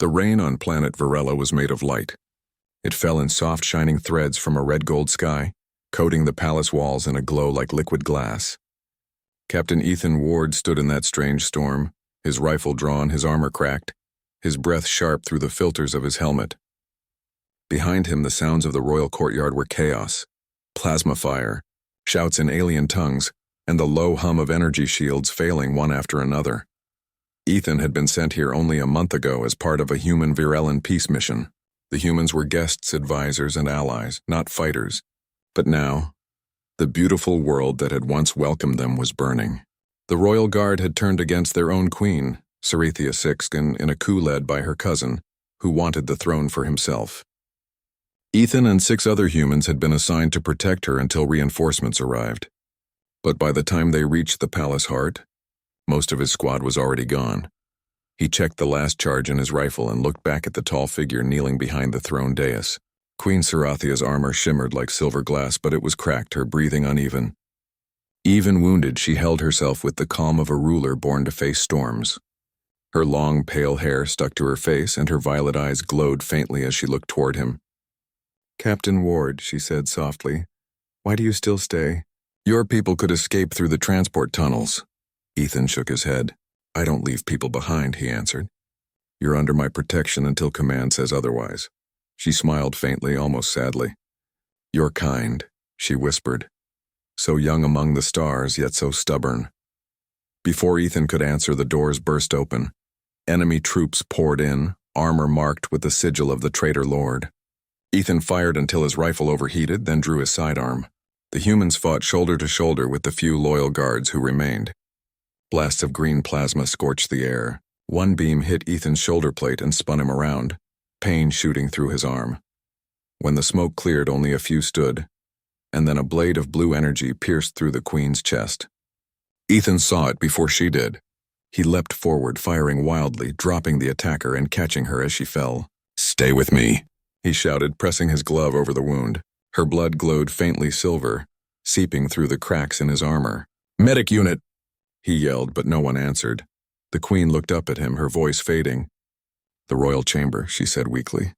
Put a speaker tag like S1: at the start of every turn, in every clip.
S1: The rain on planet Varela was made of light. It fell in soft shining threads from a red-gold sky, coating the palace walls in a glow like liquid glass. Captain Ethan Ward stood in that strange storm, his rifle drawn, his armor cracked, his breath sharp through the filters of his helmet. Behind him, the sounds of the royal courtyard were chaos, plasma fire, shouts in alien tongues, and the low hum of energy shields failing one after another. Ethan had been sent here only a month ago as part of a human Virelan peace mission. The humans were guests, advisors, and allies, not fighters. But now, the beautiful world that had once welcomed them was burning. The royal guard had turned against their own queen, Sarathia Sixkin, in a coup led by her cousin, who wanted the throne for himself. Ethan and 6 other humans had been assigned to protect her until reinforcements arrived. But by the time they reached the palace heart, most of his squad was already gone. He checked the last charge in his rifle and looked back at the tall figure kneeling behind the throne dais. Queen Sarathia's armor shimmered like silver glass, but it was cracked, her breathing uneven. Even wounded, she held herself with the calm of a ruler born to face storms. Her long, pale hair stuck to her face, and her violet eyes glowed faintly as she looked toward him. "Captain Ward," she said softly, "why do you still stay? Your people could escape through the transport tunnels." Ethan shook his head. "I don't leave people behind," he answered. "You're under my protection until command says otherwise." She smiled faintly, almost sadly. "You're kind," she whispered. "So young among the stars, yet so stubborn." Before Ethan could answer, the doors burst open. Enemy troops poured in, armor marked with the sigil of the traitor lord. Ethan fired until his rifle overheated, then drew his sidearm. The humans fought shoulder to shoulder with the few loyal guards who remained. Blasts of green plasma scorched the air. One beam hit Ethan's shoulder plate and spun him around, pain shooting through his arm. When the smoke cleared, only a few stood, and then a blade of blue energy pierced through the queen's chest. Ethan saw it before she did. He leapt forward, firing wildly, dropping the attacker and catching her as she fell. "Stay with me," he shouted, pressing his glove over the wound. Her blood glowed faintly silver, seeping through the cracks in his armor. "Medic unit!" he yelled, but no one answered. The queen looked up at him, her voice fading. "The royal chamber," she said weakly.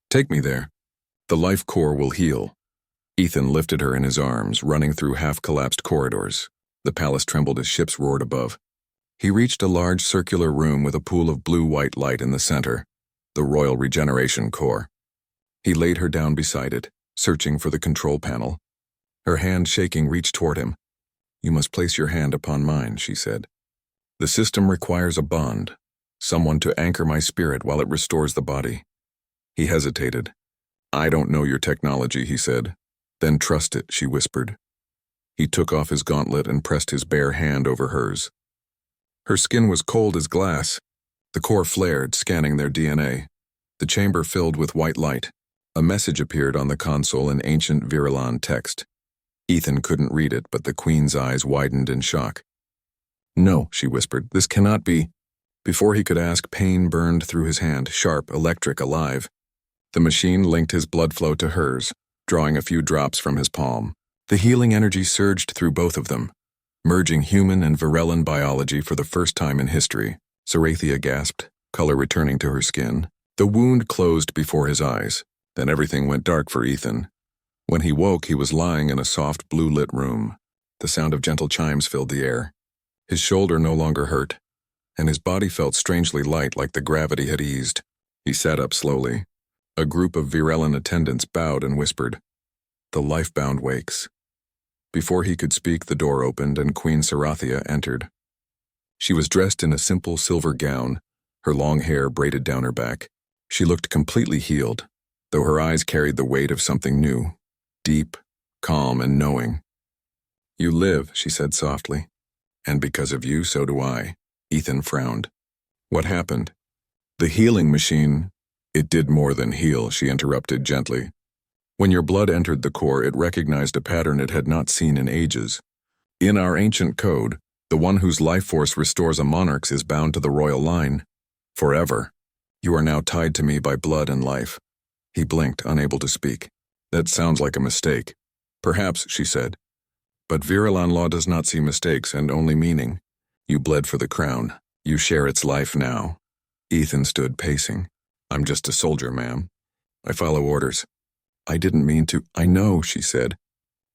S1: "Take me there. The life core will heal." Ethan lifted her in his arms, running through half-collapsed corridors. The palace trembled as ships roared above. He reached a large circular room with a pool of blue-white light in the center, the Royal Regeneration Core. He laid her down beside it, searching for the control panel. Her hand shaking reached toward him. "You must place your hand upon mine," she said. "The system requires a bond, someone to anchor my spirit while it restores the body." He hesitated. "I don't know your technology," he said. "Then trust it," she whispered. He took off his gauntlet and pressed his bare hand over hers. Her skin was cold as glass. The core flared, scanning their DNA. The chamber filled with white light. A message appeared on the console in ancient Virelan text. Ethan couldn't read it, but the queen's eyes widened in shock. "No," she whispered, "this cannot be." Before he could ask, pain burned through his hand, sharp, electric, alive. The machine linked his blood flow to hers, drawing a few drops from his palm. The healing energy surged through both of them, merging human and Virelan biology for the first time in history. Sarathia gasped, color returning to her skin. The wound closed before his eyes. Then everything went dark for Ethan. When he woke, he was lying in a soft, blue-lit room. The sound of gentle chimes filled the air. His shoulder no longer hurt, and his body felt strangely light, like the gravity had eased. He sat up slowly. A group of Virelan attendants bowed and whispered, "The lifebound wakes." Before he could speak, the door opened and Queen Sarathia entered. She was dressed in a simple silver gown, her long hair braided down her back. She looked completely healed, though her eyes carried the weight of something new, deep, calm, and knowing. "You live," she said softly. "And because of you, so do I." Ethan frowned. "What happened?" "The healing machine—" "It did more than heal," she interrupted gently. "When your blood entered the core, it recognized a pattern it had not seen in ages. In our ancient code, the one whose life force restores a monarch's is bound to the royal line. Forever. You are now tied to me by blood and life." He blinked, unable to speak. "That sounds like a mistake." "Perhaps," she said. "But Virelan law does not see mistakes and only meaning. You bled for the crown. You share its life now." Ethan stood pacing. I'm just a soldier, ma'am. I follow orders. I didn't mean to. I know, she said.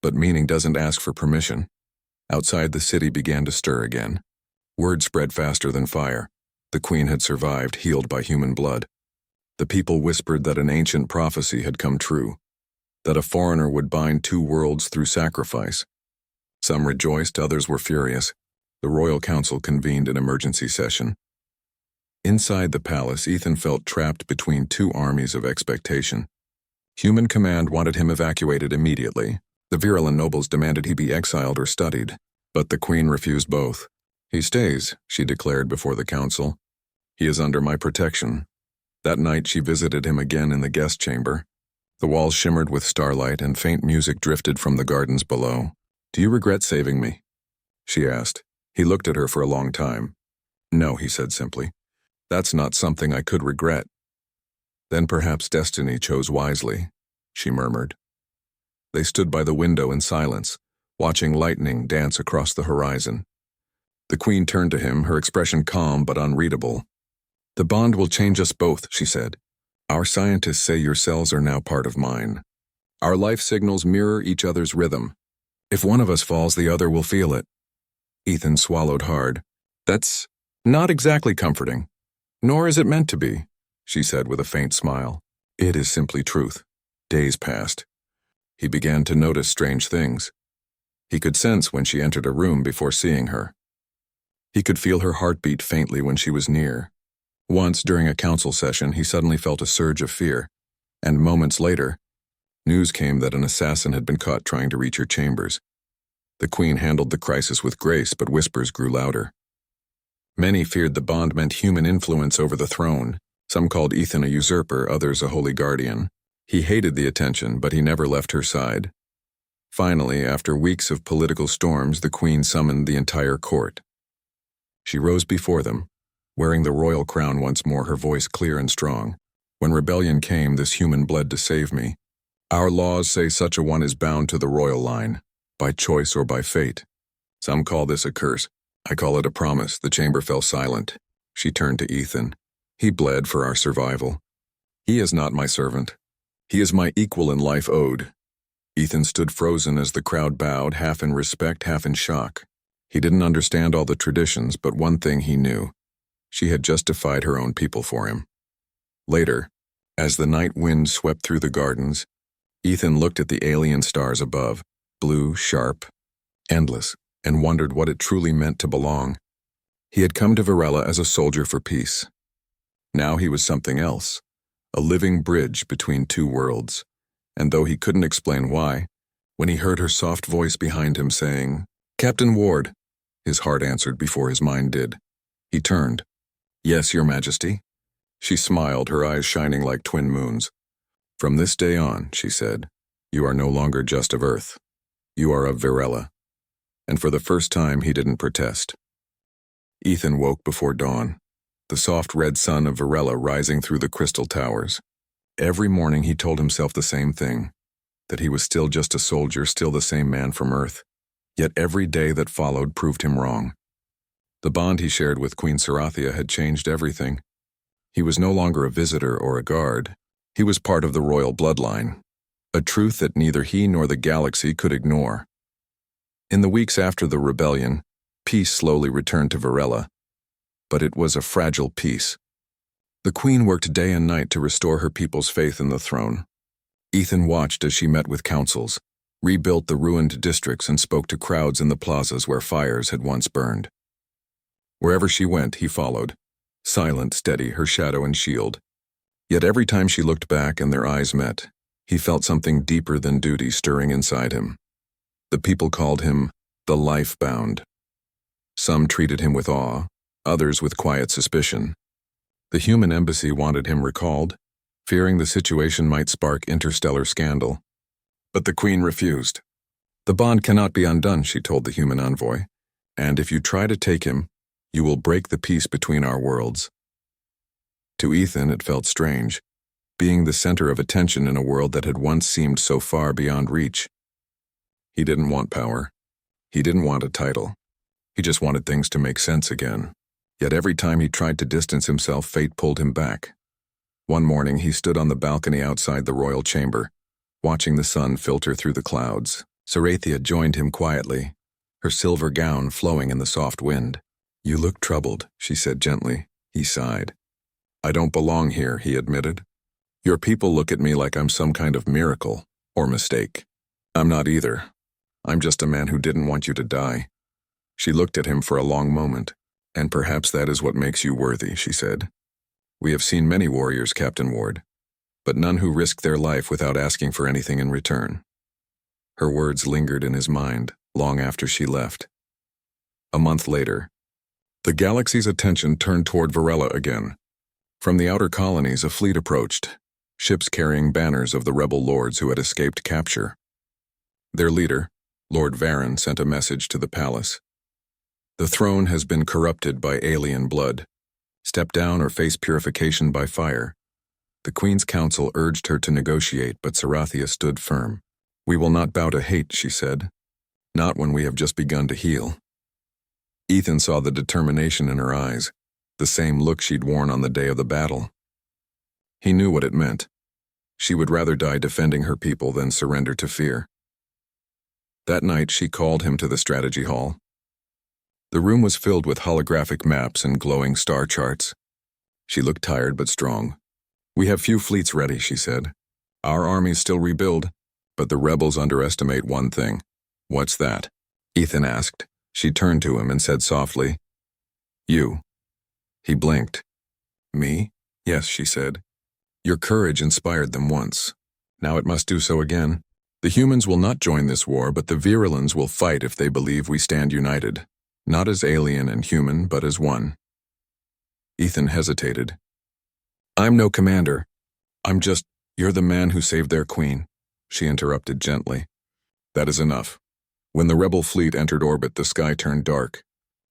S1: But meaning doesn't ask for permission. Outside, the city began to stir again. Word spread faster than fire. The queen had survived, healed by human blood. The people whispered that an ancient prophecy had come true, that a foreigner would bind two worlds through sacrifice. Some rejoiced, others were furious. The royal council convened an emergency session. Inside the palace, Ethan felt trapped between two armies of expectation. Human command wanted him evacuated immediately. The virulent nobles demanded he be exiled or studied, but the queen refused both. He stays, she declared before the council. He is under my protection. That night she visited him again in the guest chamber. The walls shimmered with starlight and faint music drifted from the gardens below. Do you regret saving me? She asked. He looked at her for a long time. No, he said simply. That's not something I could regret. Then perhaps destiny chose wisely, she murmured. They stood by the window in silence, watching lightning dance across the horizon. The queen turned to him, her expression calm but unreadable. The bond will change us both, she said. Our scientists say your cells are now part of mine. Our life signals mirror each other's rhythm. If one of us falls, the other will feel it. Ethan swallowed hard. That's not exactly comforting. Nor is it meant to be, she said with a faint smile. It is simply truth. Days passed. He began to notice strange things. He could sense when she entered a room before seeing her. He could feel her heartbeat faintly when she was near. Once, during a council session, he suddenly felt a surge of fear, and moments later, news came that an assassin had been caught trying to reach her chambers. The queen handled the crisis with grace, but whispers grew louder. Many feared the bond meant human influence over the throne. Some called Ethan a usurper, others a holy guardian. He hated the attention, but he never left her side. Finally, after weeks of political storms, the queen summoned the entire court. She rose before them, wearing the royal crown once more, her voice clear and strong. When rebellion came, this human bled to save me. Our laws say such a one is bound to the royal line, by choice or by fate. Some call this a curse. I call it a promise. The chamber fell silent. She turned to Ethan. He bled for our survival. He is not my servant. He is my equal in life owed. Ethan stood frozen as the crowd bowed, half in respect, half in shock. He didn't understand all the traditions, but one thing he knew. She had justified her own people for him. Later, as the night wind swept through the gardens, Ethan looked at the alien stars above, blue, sharp, endless, and wondered what it truly meant to belong. He had come to Varela as a soldier for peace. Now he was something else, a living bridge between two worlds. And though he couldn't explain why, when he heard her soft voice behind him saying, "Captain Ward," his heart answered before his mind did. He turned. "Yes, Your Majesty." She smiled, her eyes shining like twin moons. "From this day on," she said, "you are no longer just of Earth. You are of Varela." And for the first time, he didn't protest. Ethan woke before dawn, the soft red sun of Varela rising through the crystal towers. Every morning he told himself the same thing, that he was still just a soldier, still the same man from Earth. Yet every day that followed proved him wrong. The bond he shared with Queen Sarathia had changed everything. He was no longer a visitor or a guard. He was part of the royal bloodline, a truth that neither he nor the galaxy could ignore. In the weeks after the rebellion, peace slowly returned to Varela, but it was a fragile peace. The queen worked day and night to restore her people's faith in the throne. Ethan watched as she met with councils, rebuilt the ruined districts, and spoke to crowds in the plazas where fires had once burned. Wherever she went, he followed, silent, steady, her shadow and shield. Yet every time she looked back and their eyes met, he felt something deeper than duty stirring inside him. The people called him the life-bound. Some treated him with awe, others with quiet suspicion. The human embassy wanted him recalled, fearing the situation might spark interstellar scandal. But the queen refused. The bond cannot be undone, she told the human envoy, and if you try to take him, you will break the peace between our worlds. To Ethan, it felt strange, being the center of attention in a world that had once seemed so far beyond reach. He didn't want power. He didn't want a title. He just wanted things to make sense again. Yet every time he tried to distance himself, fate pulled him back. One morning he stood on the balcony outside the royal chamber, watching the sun filter through the clouds. Sarathia joined him quietly, her silver gown flowing in the soft wind. "You look troubled," she said gently. He sighed. "I don't belong here," he admitted. "Your people look at me like I'm some kind of miracle or mistake. I'm not either. I'm just a man who didn't want you to die." She looked at him for a long moment. "And perhaps that is what makes you worthy," she said. "We have seen many warriors, Captain Ward, but none who risk their life without asking for anything in return." Her words lingered in his mind long after she left. A month later, the galaxy's attention turned toward Varela again. From the outer colonies, a fleet approached, ships carrying banners of the rebel lords who had escaped capture. Their leader, Lord Varen, sent a message to the palace. "The throne has been corrupted by alien blood. Step down or face purification by fire." The Queen's Council urged her to negotiate, but Sarathia stood firm. "We will not bow to hate," she said. "Not when we have just begun to heal." Ethan saw the determination in her eyes, the same look she'd worn on the day of the battle. He knew what it meant. She would rather die defending her people than surrender to fear. That night she called him to the strategy hall. The room was filled with holographic maps and glowing star charts. She looked tired but strong. "We have few fleets ready," she said. "Our armies still rebuild, but the rebels underestimate one thing." "What's that?" Ethan asked. She turned to him and said softly, "You." He blinked. "Me?" "Yes," she said. "Your courage inspired them once. Now it must do so again. The humans will not join this war, but the Virulans will fight if they believe we stand united. Not as alien and human, but as one." Ethan hesitated. "I'm no commander. You're the man who saved their queen," she interrupted gently. "That is enough." When the rebel fleet entered orbit, the sky turned dark.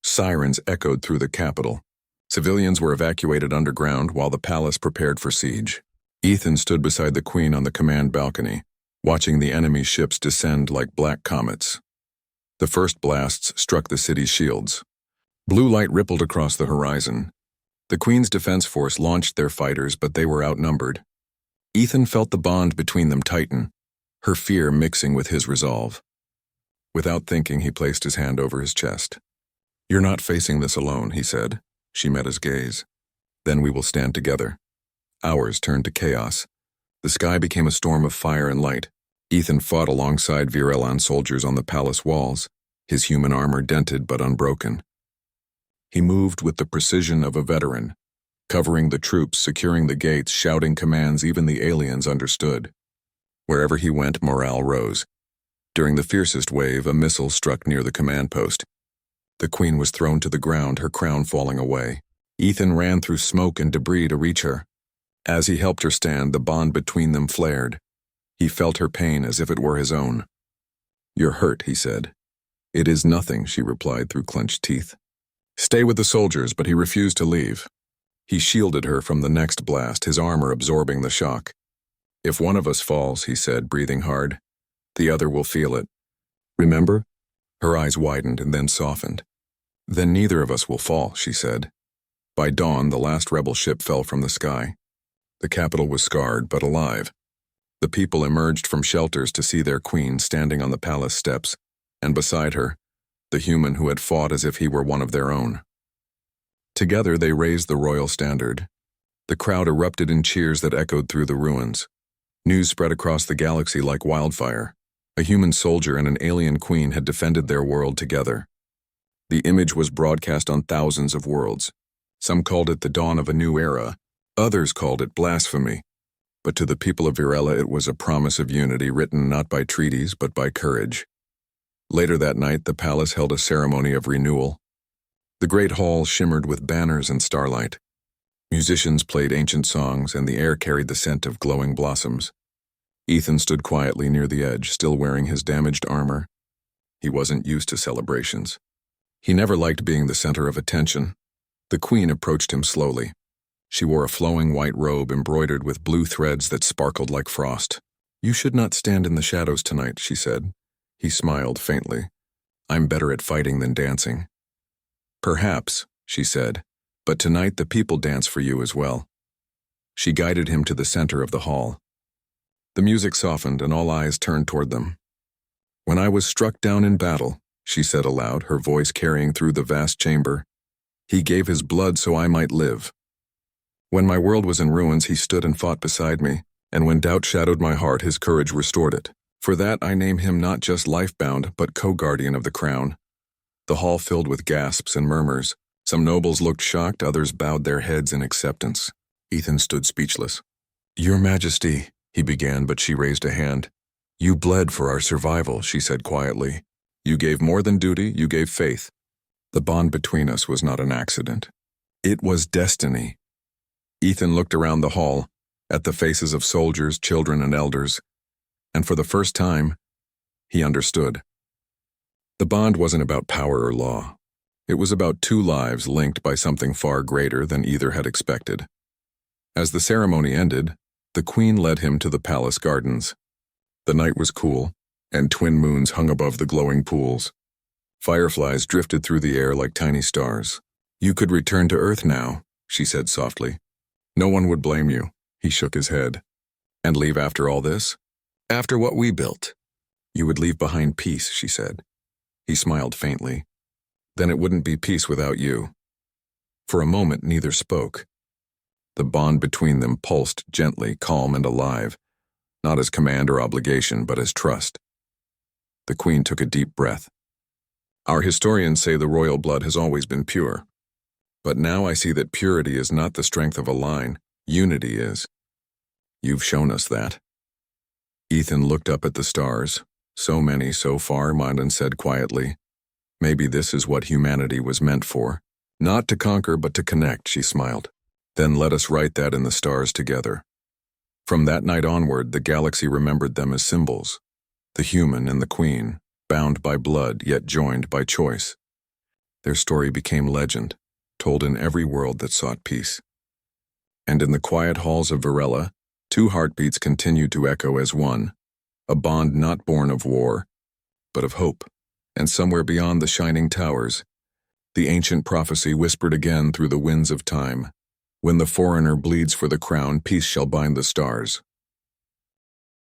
S1: Sirens echoed through the capital. Civilians were evacuated underground while the palace prepared for siege. Ethan stood beside the Queen on the command balcony, watching the enemy ships descend like black comets. The first blasts struck the city's shields. Blue light rippled across the horizon. The Queen's defense force launched their fighters, but they were outnumbered. Ethan felt the bond between them tighten, her fear mixing with his resolve. Without thinking, he placed his hand over his chest. "You're not facing this alone," he said. She met his gaze. "Then we will stand together." Hours turned to chaos. The sky became a storm of fire and light. Ethan fought alongside Virelan soldiers on the palace walls, his human armor dented but unbroken. He moved with the precision of a veteran, covering the troops, securing the gates, shouting commands even the aliens understood. Wherever he went, morale rose. During the fiercest wave, a missile struck near the command post. The Queen was thrown to the ground, her crown falling away. Ethan ran through smoke and debris to reach her. As he helped her stand, the bond between them flared. He felt her pain as if it were his own. "You're hurt," he said. "It is nothing," she replied through clenched teeth. "Stay with the soldiers," but he refused to leave. He shielded her from the next blast, his armor absorbing the shock. "If one of us falls," he said, breathing hard, "the other will feel it. Remember?" Her eyes widened and then softened. "Then neither of us will fall," she said. By dawn, the last rebel ship fell from the sky. The capital was scarred but alive. The people emerged from shelters to see their queen standing on the palace steps, and beside her, the human who had fought as if he were one of their own. Together they raised the royal standard. The crowd erupted in cheers that echoed through the ruins. News spread across the galaxy like wildfire. A human soldier and an alien queen had defended their world together. The image was broadcast on thousands of worlds. Some called it the dawn of a new era. Others called it blasphemy. But to the people of Virela it was a promise of unity written not by treaties but by courage. Later that night, the palace held a ceremony of renewal. The great hall shimmered with banners and starlight. Musicians played ancient songs, and the air carried the scent of glowing blossoms. Ethan stood quietly near the edge, still wearing his damaged armor. He wasn't used to celebrations. He never liked being the center of attention. The Queen approached him slowly. She wore a flowing white robe embroidered with blue threads that sparkled like frost. "You should not stand in the shadows tonight," she said. He smiled faintly. "I'm better at fighting than dancing." "Perhaps," she said, "but tonight the people dance for you as well." She guided him to the center of the hall. The music softened and all eyes turned toward them. "When I was struck down in battle," she said aloud, her voice carrying through the vast chamber, "he gave his blood so I might live. When my world was in ruins, he stood and fought beside me, and when doubt shadowed my heart, his courage restored it. For that I name him not just life-bound, but co-guardian of the crown." The hall filled with gasps and murmurs. Some nobles looked shocked, others bowed their heads in acceptance. Ethan stood speechless. "Your Majesty," he began, but she raised a hand. "You bled for our survival," she said quietly. "You gave more than duty, you gave faith. The bond between us was not an accident. It was destiny." Ethan looked around the hall, at the faces of soldiers, children, and elders, and for the first time, he understood. The bond wasn't about power or law. It was about two lives linked by something far greater than either had expected. As the ceremony ended, the Queen led him to the palace gardens. The night was cool, and twin moons hung above the glowing pools. Fireflies drifted through the air like tiny stars. "You could return to Earth now," she said softly. "No one would blame you." He shook his head. "And leave after all this? After what we built?" "You would leave behind peace," she said. He smiled faintly. "Then it wouldn't be peace without you." For a moment, neither spoke. The bond between them pulsed gently, calm and alive, not as command or obligation, but as trust. The Queen took a deep breath. "Our historians say the royal blood has always been pure. But now I see that purity is not the strength of a line, unity is. You've shown us that." Ethan looked up at the stars. "So many, so far," Mondon said quietly. "Maybe this is what humanity was meant for. Not to conquer, but to connect," she smiled. "Then let us write that in the stars together." From that night onward, the galaxy remembered them as symbols. The human and the Queen, bound by blood, yet joined by choice. Their story became legend, told in every world that sought peace. And in the quiet halls of Varela, two heartbeats continued to echo as one, a bond not born of war, but of hope. And somewhere beyond the shining towers, the ancient prophecy whispered again through the winds of time, "When the foreigner bleeds for the crown, peace shall bind the stars."